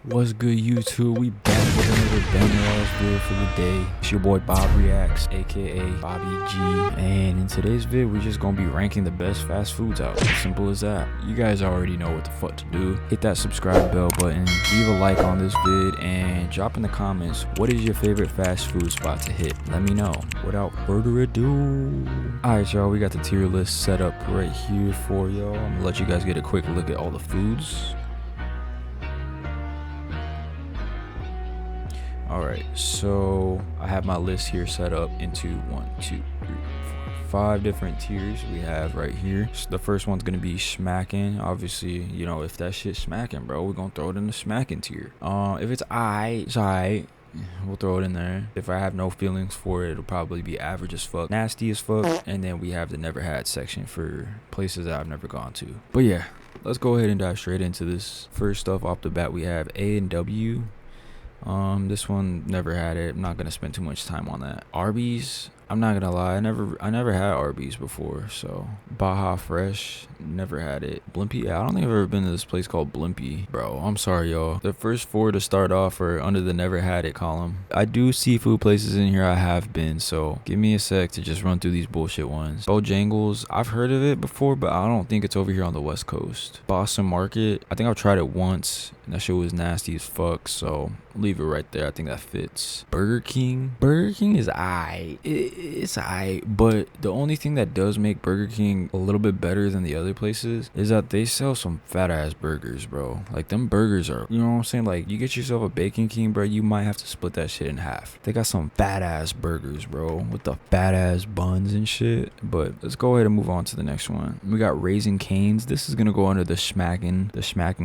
What's good, YouTube? We back with another banger ass vid for the day. It's your boy Bob Reacts, aka Bobby G, and in today's vid we're just gonna be ranking the best fast foods out. Simple as that. You guys already know what the fuck to do. Hit that subscribe bell button, leave a like on this vid, and drop in the comments what is your favorite fast food spot to hit. Let me know. Without further ado, alright y'all, we got the tier list set up right here for y'all. I'm gonna let you guys get a quick look at all the foods. Alright, so I have my list here set up into 5 different tiers we have right here. So the first one's gonna be smacking. Obviously, you know, if that shit's smacking, bro, we're gonna throw it in the smacking tier. If it's aight, we'll throw it in there. If I have no feelings for it, it'll probably be average as fuck, nasty as fuck. And then we have the never had section for places that I've never gone to. But yeah, let's go ahead and dive straight into this. First off the bat, we have A&W. This one never had it. I'm not gonna spend too much time on that. Arby's, I'm not gonna lie, I never had Arby's before. So Baja Fresh, never had it. Blimpie, I don't think I've ever been to this place called Blimpie, bro. I'm sorry, y'all. The first 4 to start off are under the never had it column. I do seafood places in here I have been, so give me a sec to just run through these bullshit ones. Bojangles, I've heard of it before, but I don't think it's over here on the West Coast. Boston Market, I think I've tried it once and that shit was nasty as fuck, so leave it right there. I think that fits. Burger King is aight. It's aight, but the only thing that does make Burger King a little bit better than the other places is that they sell some fat ass burgers, bro. Like, them burgers are, you know what I'm saying? Like, you get yourself a Bacon King, bro, you might have to split that shit in half. They got some fat ass burgers, bro, with the fat ass buns and shit. But let's go ahead and move on to the next one. We got Raising Cane's. This is gonna go under the smacking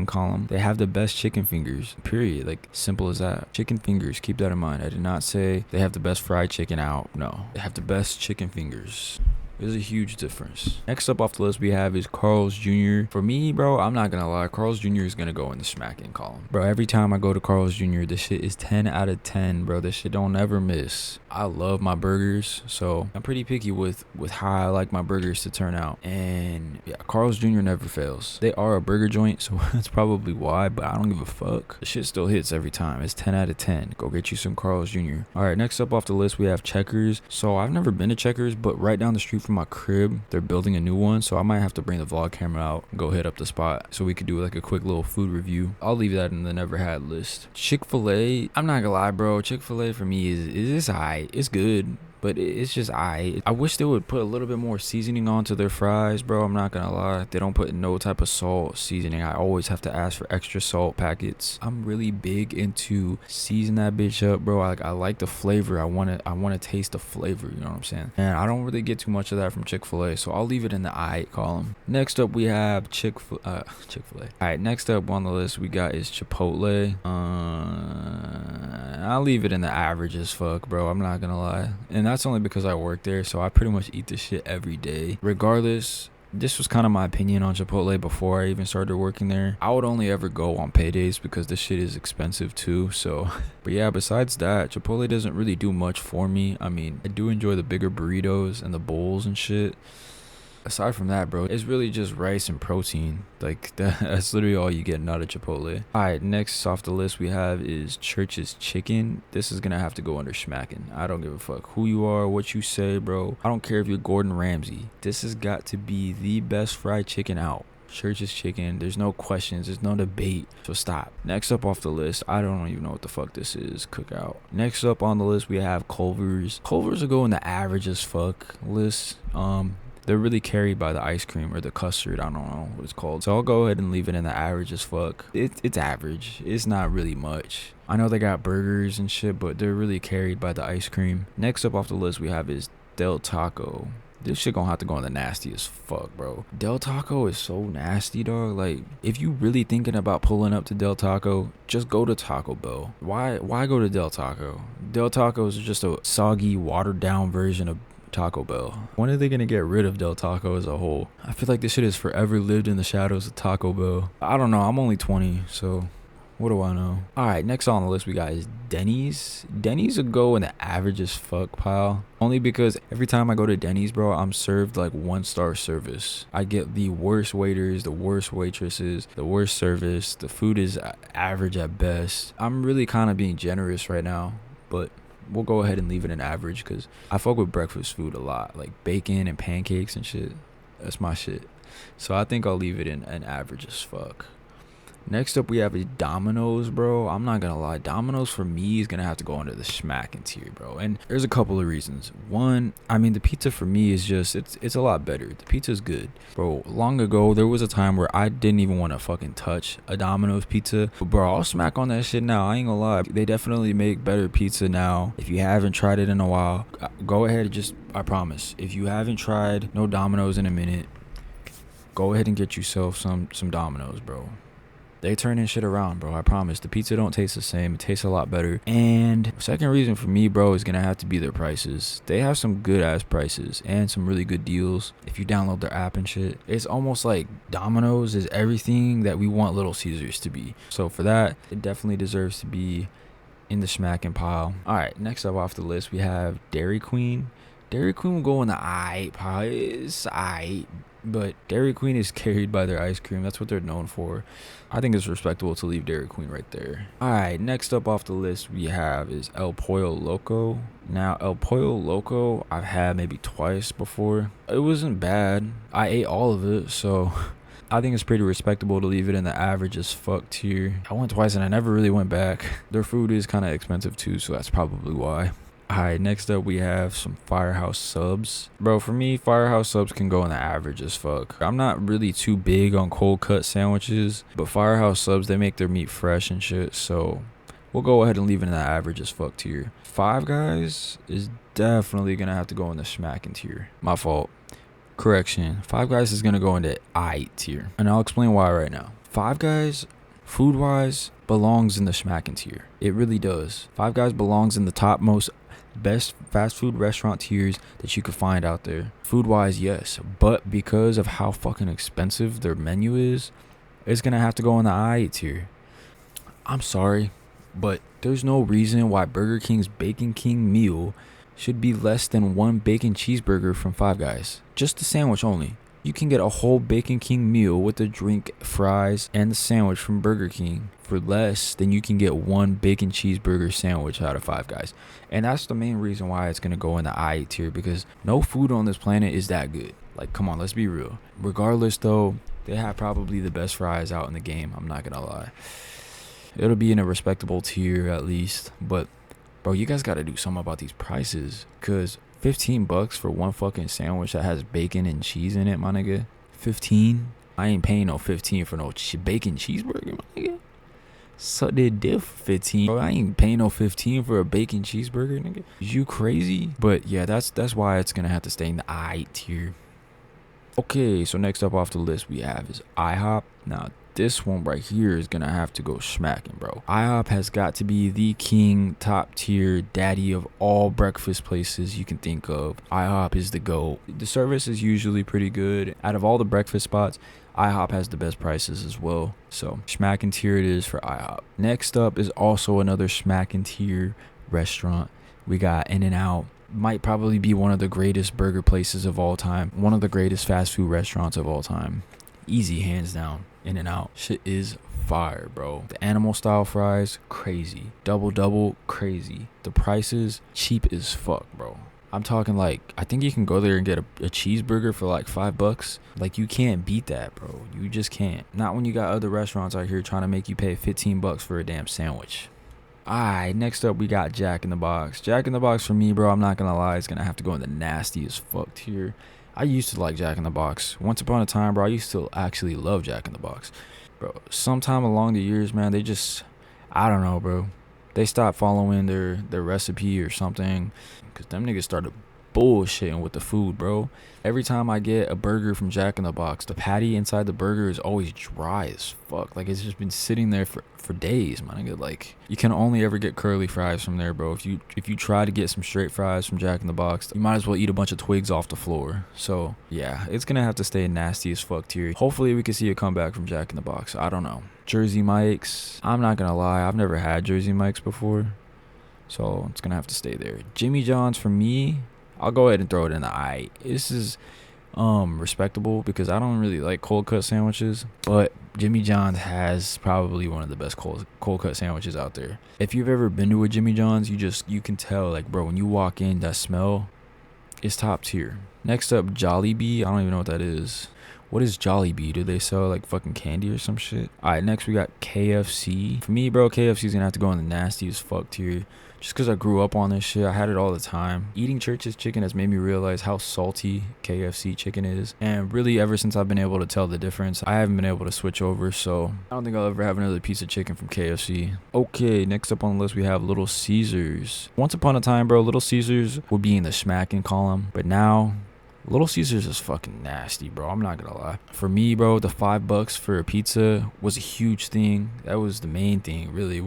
column. They have the best chicken fingers, period. Like, simple as that. Chicken fingers, keep that in mind. I did not say they have the best fried chicken out. No, they have the best chicken fingers. There's a huge difference. Next up off the list we have is Carl's Jr. For me, bro, I'm not gonna lie, Carl's Jr. is gonna go in the smacking column. Bro, every time I go to Carl's Jr., this shit is 10 out of 10, bro. This shit don't ever miss. I love my burgers, so I'm pretty picky with how I like my burgers to turn out. And yeah, Carl's Jr. never fails. They are a burger joint, so that's probably why, but I don't give a fuck. The shit still hits every time. It's 10 out of 10. Go get you some Carl's Jr. All right, next up off the list we have Checkers. So I've never been to Checkers, but right down the street from my crib they're building a new one, so I might have to bring the vlog camera out and go hit up the spot so we could do like a quick little food review. I'll leave that in the never had list. Chick-fil-A, I'm not gonna lie, bro, Chick-fil-A for me is aight. It's good, but it's just I wish they would put a little bit more seasoning onto their fries, bro. I'm not gonna lie, they don't put no type of salt seasoning. I always have to ask for extra salt packets. I'm really big into season that bitch up, bro. I like the flavor. I want to taste the flavor, you know what I'm saying? And I don't really get too much of that from Chick-fil-A, so I'll leave it in the aight column. Next up we have Chick-fil-A. All right, next up on the list we got is Chipotle. I'll leave it in the average as fuck, bro. I'm not gonna lie. And that's only because I work there, so I pretty much eat this shit every day. Regardless, this was kind of my opinion on Chipotle before I even started working there. I would only ever go on paydays because this shit is expensive too, so. But yeah, besides that, Chipotle doesn't really do much for me. I mean, I do enjoy the bigger burritos and the bowls and shit. Aside from that, bro, it's really just rice and protein. Like, that's literally all you get out of Chipotle. Alright, next off the list we have is Church's Chicken. This is gonna have to go under smacking. I don't give a fuck who you are, what you say, bro. I don't care if you're Gordon Ramsay. This has got to be the best fried chicken out. Church's Chicken, there's no questions, there's no debate, so stop. Next up off the list, I don't even know what the fuck this is. Cookout. Next up on the list we have Culver's. Culver's will go in the average as fuck list. They're really carried by the ice cream or the custard. I don't know what it's called. So I'll go ahead and leave it in the average as fuck. It's average. It's not really much. I know they got burgers and shit, but they're really carried by the ice cream. Next up off the list we have is Del Taco. This shit gonna have to go in the nasty as fuck, bro. Del Taco is so nasty, dog. Like, if you really thinking about pulling up to Del Taco, just go to Taco Bell. Why go to Del Taco? Del Taco is just a soggy, watered down version of Taco Bell. When are they gonna get rid of Del Taco as a whole? I feel like this shit has forever lived in the shadows of Taco Bell. I don't know, I'm only 20, so What do I know? All right, next on the list we got is Denny's. Denny's will go in the average as fuck pile. Only because every time I go to Denny's, bro, I'm served like 1-star service. I get the worst waiters, the worst waitresses, the worst service. The food is average at best. I'm really kind of being generous right now, but we'll go ahead and leave it an average because I fuck with breakfast food a lot. Like bacon and pancakes and shit. That's my shit. So I think I'll leave it in an average as fuck. Next up, we have a Domino's, bro. I'm not gonna lie, Domino's for me is gonna have to go under the smacking tier, bro. And there's a couple of reasons. One, I mean, the pizza for me is just it's a lot better. The pizza's good, bro. Long ago, there was a time where I didn't even want to fucking touch a Domino's pizza, but bro, I'll smack on that shit now. I ain't gonna lie, they definitely make better pizza now. If you haven't tried it in a while, go ahead. Just I promise, if you haven't tried no Domino's in a minute, go ahead and get yourself some Domino's, bro. They turning shit around, bro. I promise. The pizza don't taste the same. It tastes a lot better. And second reason for me, bro, is going to have to be their prices. They have some good ass prices and some really good deals. If you download their app and shit, it's almost like Domino's is everything that we want Little Caesars to be. So for that, it definitely deserves to be in the smacking pile. All right, next up off the list, we have Dairy Queen. Dairy Queen will go in the aight pile. It's aight. But Dairy Queen is carried by their ice cream. That's what they're known for. I think it's respectable to leave Dairy Queen right there. Alright, next up off the list we have is El Pollo Loco. Now, El Pollo Loco, I've had maybe twice before. It wasn't bad. I ate all of it, so I think it's pretty respectable to leave it in the average as fuck tier. I went twice and I never really went back. Their food is kind of expensive too, so that's probably why. Alright, next up we have some Firehouse subs. Bro, for me, Firehouse subs can go in the average as fuck. I'm not really too big on cold cut sandwiches, but Firehouse subs, they make their meat fresh and shit, so we'll go ahead and leave it in the average as fuck tier. Five Guys is definitely gonna have to go in the smacking tier. My fault. Correction. Five Guys is gonna go into aight tier, and I'll explain why right now. Five Guys, food wise, belongs in the smacking tier. It really does. Five Guys belongs in the topmost best fast food restaurant tiers that you could find out there. Food wise, yes, but because of how fucking expensive their menu is, it's gonna have to go in the aight tier. I'm sorry, but there's no reason why Burger King's Bacon King meal should be less than one bacon cheeseburger from Five Guys. Just the sandwich only. You can get a whole Bacon King meal with the drink, fries, and the sandwich from Burger King for less than you can get one bacon cheeseburger sandwich out of Five Guys. And that's the main reason why it's going to go in the aight tier, because no food on this planet is that good. Like, come on, let's be real. Regardless, though, they have probably the best fries out in the game. I'm not going to lie. It'll be in a respectable tier at least. But, bro, you guys got to do something about these prices, because $15 for one fucking sandwich that has bacon and cheese in it, my nigga. 15? I ain't paying no 15 for no bacon cheeseburger, my nigga. Suck that diff 15. Bro, I ain't paying no 15 for a bacon cheeseburger, nigga. Is you crazy? But yeah, that's why it's gonna have to stay in the aight tier. Okay, so next up off the list we have is IHOP. Now, this one right here is gonna have to go smacking, bro. IHOP has got to be the king, top tier, daddy of all breakfast places you can think of. IHOP is the GOAT. The service is usually pretty good. Out of all the breakfast spots, IHOP has the best prices as well. So smacking tier it is for IHOP. Next up is also another smacking tier restaurant. We got In-N-Out. Might probably be one of the greatest burger places of all time. One of the greatest fast food restaurants of all time. Easy, hands down. In-N-Out. Shit is fire, bro. The animal style fries, crazy. Double, crazy. The prices, cheap as fuck, bro. I'm talking like, I think you can go there and get a cheeseburger for like $5. Like, you can't beat that, bro. You just can't. Not when you got other restaurants out here trying to make you pay $15 for a damn sandwich. Alright, next up we got Jack in the Box. Jack in the Box for me, bro, I'm not gonna lie, it's gonna have to go in the nasty as fuck tier. I used to like Jack in the Box. Once upon a time, bro, I used to actually love Jack in the Box. Bro, sometime along the years, man, they just, I don't know, bro. They stopped following their recipe or something, because them niggas started bullshitting with the food, bro. Every time I get a burger from Jack in the Box, the patty inside the burger is always dry as fuck. Like, it's just been sitting there for days, man. Like, you can only ever get curly fries from there, bro. If you try to get some straight fries from Jack in the Box, you might as well eat a bunch of twigs off the floor. So yeah, it's gonna have to stay nasty as fuck tier. Hopefully we can see a comeback from Jack in the Box. I don't know. Jersey Mike's, I'm not gonna lie, I've never had Jersey Mike's before, so it's gonna have to stay there. Jimmy John's for me, I'll go ahead and throw it in the eye. This is respectable because I don't really like cold cut sandwiches, but Jimmy John's has probably one of the best cold cut sandwiches out there. If you've ever been to a Jimmy John's, you can tell, like, bro, when you walk in, that smell is top tier. Next up, Jollibee. I don't even know what that is. What is Jollibee? Do they sell like fucking candy or some shit? Alright, next we got KFC. For me, bro, KFC's gonna have to go in the nasty as fuck tier. Just because I grew up on this shit, I had it all the time. Eating Church's chicken has made me realize how salty KFC chicken is. And really, ever since I've been able to tell the difference, I haven't been able to switch over. So I don't think I'll ever have another piece of chicken from KFC. Okay, next up on the list, we have Little Caesars. Once upon a time, bro, Little Caesars would be in the smacking column. But now, Little Caesars is fucking nasty, bro. I'm not gonna lie. For me, bro, the $5 for a pizza was a huge thing. That was the main thing, really.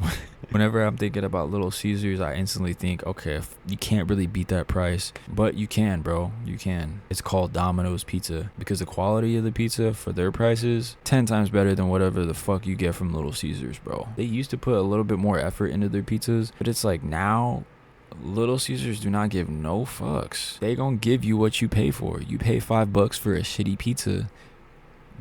Whenever I'm thinking about Little Caesars, I instantly think, okay, you can't really beat that price. But you can, bro. You can. It's called Domino's Pizza because the quality of the pizza for their prices 10 times better than whatever the fuck you get from Little Caesars, bro. They used to put a little bit more effort into their pizzas, but it's like now Little Caesars do not give no fucks. They gonna give you what you pay for. You pay $5 for a shitty pizza,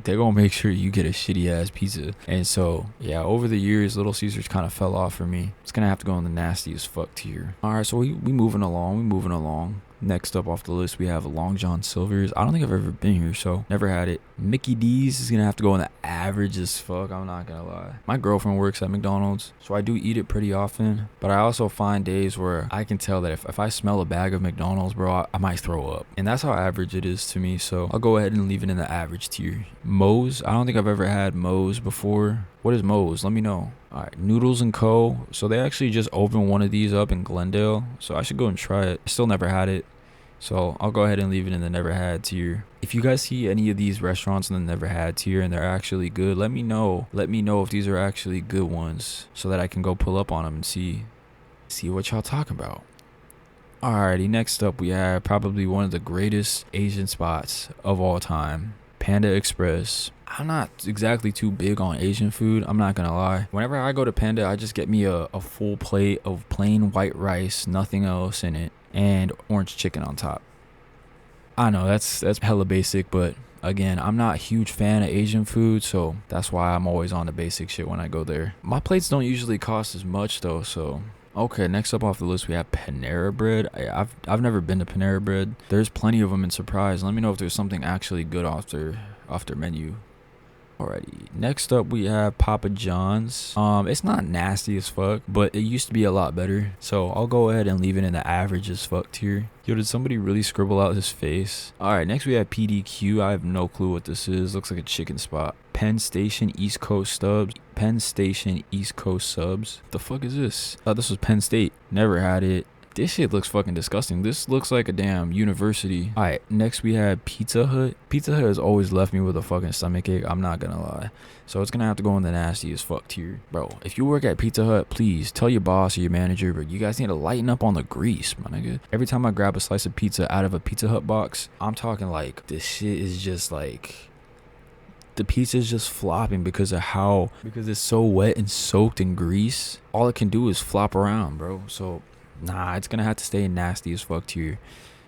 they're gonna make sure you get a shitty ass pizza. And so yeah, over the years, Little Caesars kind of fell off for me. It's gonna have to go in the nasty as fuck tier. All right, so we moving along. Next up off the list, we have Long John Silver's. I don't think I've ever been here, so never had it. Mickey D's is gonna have to go in the average as fuck. I'm not gonna lie. My girlfriend works at McDonald's, so I do eat it pretty often. But I also find days where I can tell that if I smell a bag of McDonald's, bro, I might throw up. And that's how average it is to me, so I'll go ahead and leave it in the average tier. Moe's, I don't think I've ever had Moe's before. What is Moe's? Let me know. Alright, Noodles & Co. So they actually just opened one of these up in Glendale, so I should go and try it. I still never had it, so I'll go ahead and leave it in the never had tier. If you guys see any of these restaurants in the never had tier and they're actually good, let me know. Let me know if these are actually good ones so that I can go pull up on them and see what y'all talking about. Alrighty, next up we have probably one of the greatest Asian spots of all time, Panda Express. I'm not exactly too big on Asian food, I'm not gonna lie. Whenever I go to Panda, I just get me a full plate of plain white rice, nothing else in it, and orange chicken on top. I know that's hella basic, but again, I'm not a huge fan of Asian food, so that's why I'm always on the basic shit when I go there. My plates don't usually cost as much though, so. Okay, next up off the list we have Panera Bread. I've never been to Panera Bread. There's plenty of them in Surprise. Let me know if there's something actually good off their menu. Alrighty, next up we have Papa John's. It's not nasty as fuck, but it used to be a lot better, so I'll go ahead and leave it in the average as fuck tier. Yo, did somebody really scribble out his face? Alright, next we have PDQ. I have no clue what this is. Looks like a chicken spot. Penn Station East Coast Subs. Penn Station East Coast Subs. What the fuck is this? I thought this was Penn State. Never had it. This shit looks fucking disgusting. This looks like a damn university. Alright, next we have Pizza Hut. Pizza Hut has always left me with a fucking stomachache, I'm not gonna lie. So it's gonna have to go in the nasty as fuck tier. Bro, if you work at Pizza Hut, please tell your boss or your manager, but you guys need to lighten up on the grease, my nigga. Every time I grab a slice of pizza out of a Pizza Hut box, I'm talking like this shit is just like, the pizza is just flopping because it's so wet and soaked in grease. All it can do is flop around, bro. So nah, it's gonna have to stay nasty as fuck tier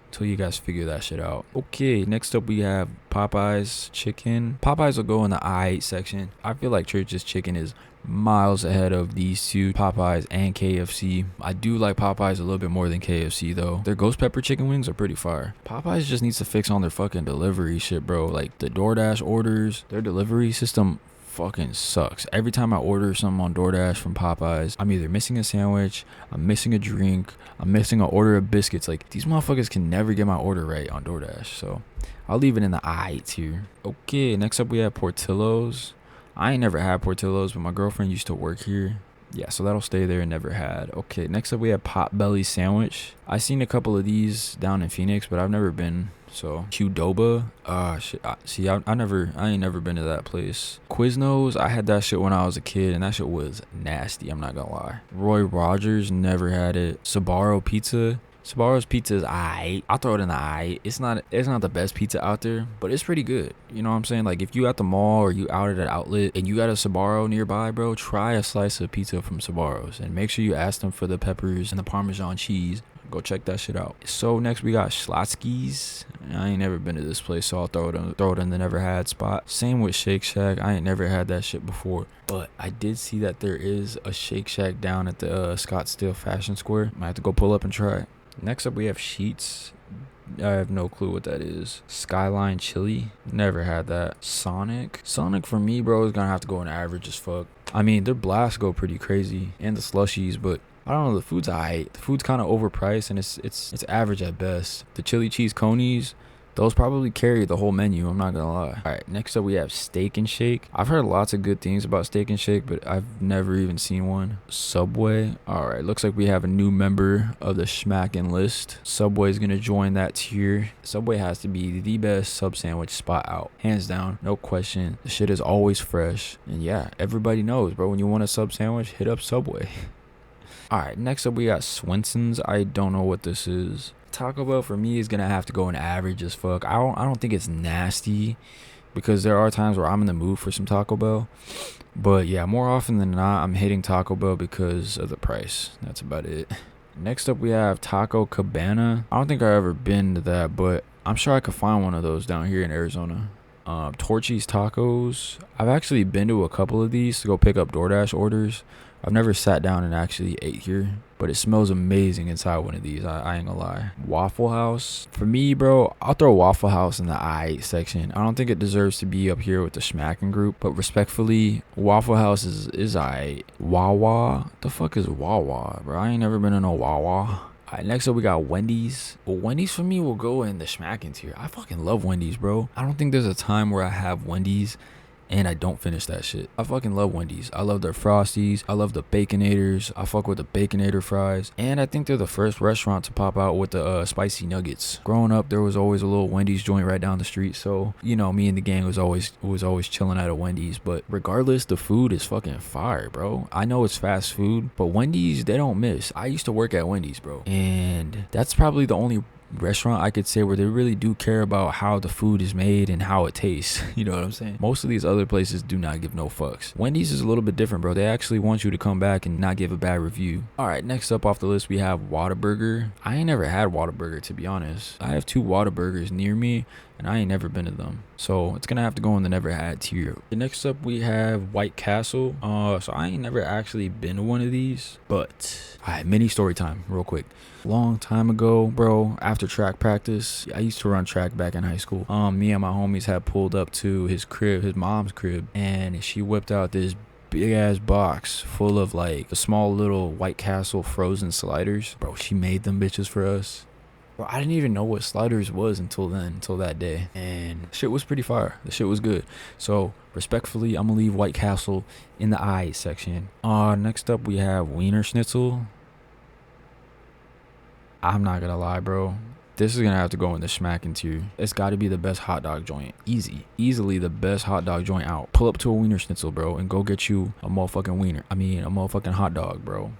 until you guys figure that shit out. Okay, next up we have Popeye's chicken. Popeye's will go in the I section. I feel like Church's chicken is miles ahead of these two, Popeyes and KFC. I do like Popeyes a little bit more than KFC though. Their ghost pepper chicken wings are pretty fire. Popeyes just needs to fix on their fucking delivery shit, bro. Like the DoorDash orders, their delivery system fucking sucks. Every time I order something on DoorDash from Popeyes, I'm either missing a sandwich, I'm missing a drink, I'm missing an order of biscuits. Like, these motherfuckers can never get my order right on DoorDash, so I'll leave it in the I tier. Okay, next up we have Portillo's. I ain't never had Portillo's, but my girlfriend used to work here, Yeah, so that'll stay there. Never had. Okay, next up we have Potbelly Sandwich. I seen a couple of these down in Phoenix, but I've never been. So Qdoba, shit. I ain't never been to that place. Quiznos, I had that shit when I was a kid, and that shit was nasty. I'm not gonna lie. Roy Rogers, never had it. Sbarro Pizza. Sbarro's pizza is aight. I'll throw it in the aight. It's not the best pizza out there, but it's pretty good. You know what I'm saying? Like if you at the mall or you out at an outlet and you got a Sbarro nearby, bro, try a slice of pizza from Sbarro's and make sure you ask them for the peppers and the Parmesan cheese. Go check that shit out. So next we got Schlotzsky's. I ain't never been to this place, so I'll throw it in the never had spot. Same with Shake Shack. I ain't never had that shit before, but I did see that there is a Shake Shack down at the Scottsdale Fashion Square. Might have to go pull up and try it. Next up we have Sheets. I have no clue what that is. Skyline Chili. Never had that. Sonic for me, bro, is gonna have to go in average as fuck. I mean, their blasts go pretty crazy and the slushies, but I don't know, the food's aight. The food's kind of overpriced and it's average at best. The chili cheese conies, those probably carry the whole menu, I'm not gonna lie. All right, next up we have Steak and Shake. I've heard lots of good things about Steak and Shake, but I've never even seen one. Subway. All right, looks like we have a new member of the Schmackin' list. Subway's gonna join that tier. Subway has to be the best sub sandwich spot out. Hands down, no question. The shit is always fresh. And yeah, everybody knows, bro, when you want a sub sandwich, hit up Subway. All right, next up we got Swenson's. I don't know what this is. Taco Bell for me is gonna have to go in average as fuck. I don't think it's nasty because there are times where I'm in the mood for some Taco Bell. But yeah, more often than not, I'm hitting Taco Bell because of the price. That's about it. Next up we have Taco Cabana. I don't think I've ever been to that, but I'm sure I could find one of those down here in Arizona. Torchy's Tacos. I've actually been to a couple of these to go pick up DoorDash orders. I've never sat down and actually ate here, but it smells amazing inside one of these. I ain't gonna lie. Waffle House. For me, bro, I'll throw Waffle House in the I section. I don't think it deserves to be up here with the Schmackin' group, but respectfully, Waffle House is I. Wawa? The fuck is Wawa, bro? I ain't never been to no Wawa. Alright, next up we got Wendy's. Well, Wendy's for me will go in the Schmackin' tier. I fucking love Wendy's, bro. I don't think there's a time where I have Wendy's and I don't finish that shit. I fucking love Wendy's. I love their Frosties. I love the Baconators. I fuck with the Baconator fries. And I think they're the first restaurant to pop out with the spicy nuggets. Growing up, there was always a little Wendy's joint right down the street. So, you know, me and the gang was always chilling at a Wendy's. But regardless, the food is fucking fire, bro. I know it's fast food, but Wendy's, they don't miss. I used to work at Wendy's, bro. And that's probably the only restaurant I could say where they really do care about how the food is made and how it tastes. You know what I'm saying? Most of these other places do not give no fucks. Wendy's is a little bit different, bro. They actually want you to come back and not give a bad review. All right, next up off the list we have Whataburger. I ain't never had Whataburger, to be honest. I have 2 Whataburgers near me and I ain't never been to them, so it's gonna have to go in the never had tier. Next up we have White Castle. So I ain't never actually been to one of these, but all right, mini story time real quick. Long time ago, bro, after track practice, I used to run track back in high school. Me and my homies had pulled up to his crib, his mom's crib, and she whipped out this big ass box full of like the small little White Castle frozen sliders. Bro, she made them bitches for us. Bro, I didn't even know what sliders was until that day. And shit was pretty fire. The shit was good. So, respectfully, I'm gonna leave White Castle in the I section. Next up, we have Wiener Schnitzel. I'm not gonna lie, bro. This is gonna have to go in the Schmackin' tier. It's gotta be the best hot dog joint. Easily the best hot dog joint out. Pull up to a Wiener Schnitzel, bro, and go get you a motherfucking wiener. I mean, a motherfucking hot dog, bro.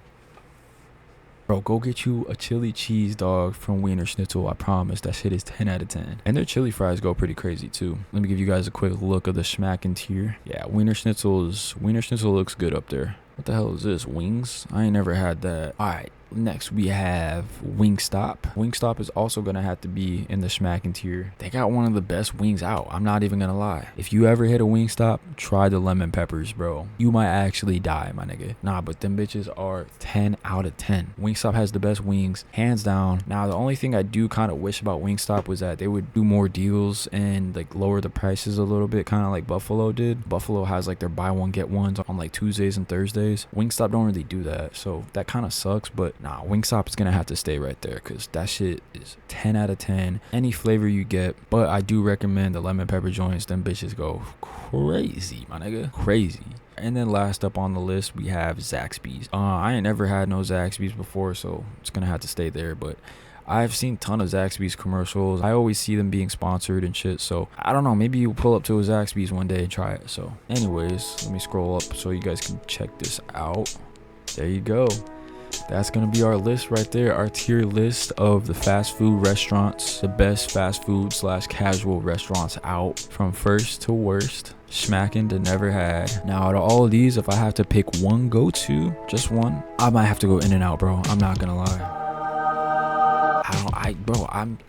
Bro, go get you a chili cheese dog from Wiener Schnitzel. I promise that shit is 10 out of 10. And their chili fries go pretty crazy too. Let me give you guys a quick look of the Schmackin' tier. Yeah, Wiener Schnitzel looks good up there. What the hell is this? Wings? I ain't never had that. All right. Next, we have Wingstop. Wingstop is also going to have to be in the Schmackin' tier. They got one of the best wings out. I'm not even going to lie. If you ever hit a Wingstop, try the lemon peppers, bro. You might actually die, my nigga. Nah, but them bitches are 10 out of 10. Wingstop has the best wings, hands down. Now, the only thing I do kind of wish about Wingstop was that they would do more deals and like lower the prices a little bit, kind of like Buffalo did. Buffalo has like their buy one, get ones on like Tuesdays and Thursdays. Wingstop don't really do that, so that kind of sucks, but nah, Wingstop is gonna have to stay right there because that shit is 10 out of 10. Any flavor you get, but I do recommend the lemon pepper joints. Them bitches go crazy, my nigga. Crazy. And then last up on the list, we have Zaxby's. I ain't never had no Zaxby's before, so it's gonna have to stay there. But I've seen a ton of Zaxby's commercials. I always see them being sponsored and shit. So I don't know, maybe you'll pull up to a Zaxby's one day and try it. So anyways, let me scroll up so you guys can check this out. There you go. That's gonna be our list right there, our tier list of the fast food restaurants, the best fast food / casual restaurants out from first to worst, smacking to never had. Now out of all of these, if I have to pick one go-to, just one, I might have to go In-N-Out, bro. I'm not gonna lie.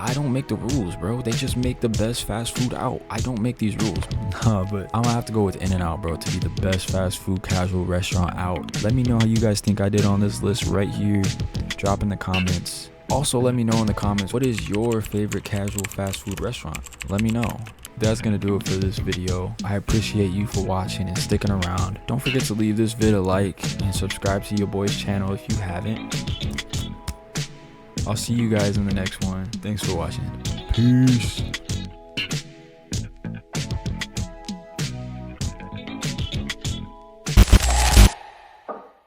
I don't make the rules, bro. They just make the best fast food out. I don't make these rules. Nah, but I'm gonna have to go with In-N-Out, bro, to be the best fast food casual restaurant out. Let me know how you guys think I did on this list right here. Drop in the comments. Also, let me know in the comments, what is your favorite casual fast food restaurant? Let me know. That's gonna do it for this video. I appreciate you for watching and sticking around. Don't forget to leave this vid a like and subscribe to your boy's channel if you haven't. I'll see you guys in the next one. Thanks for watching. Peace.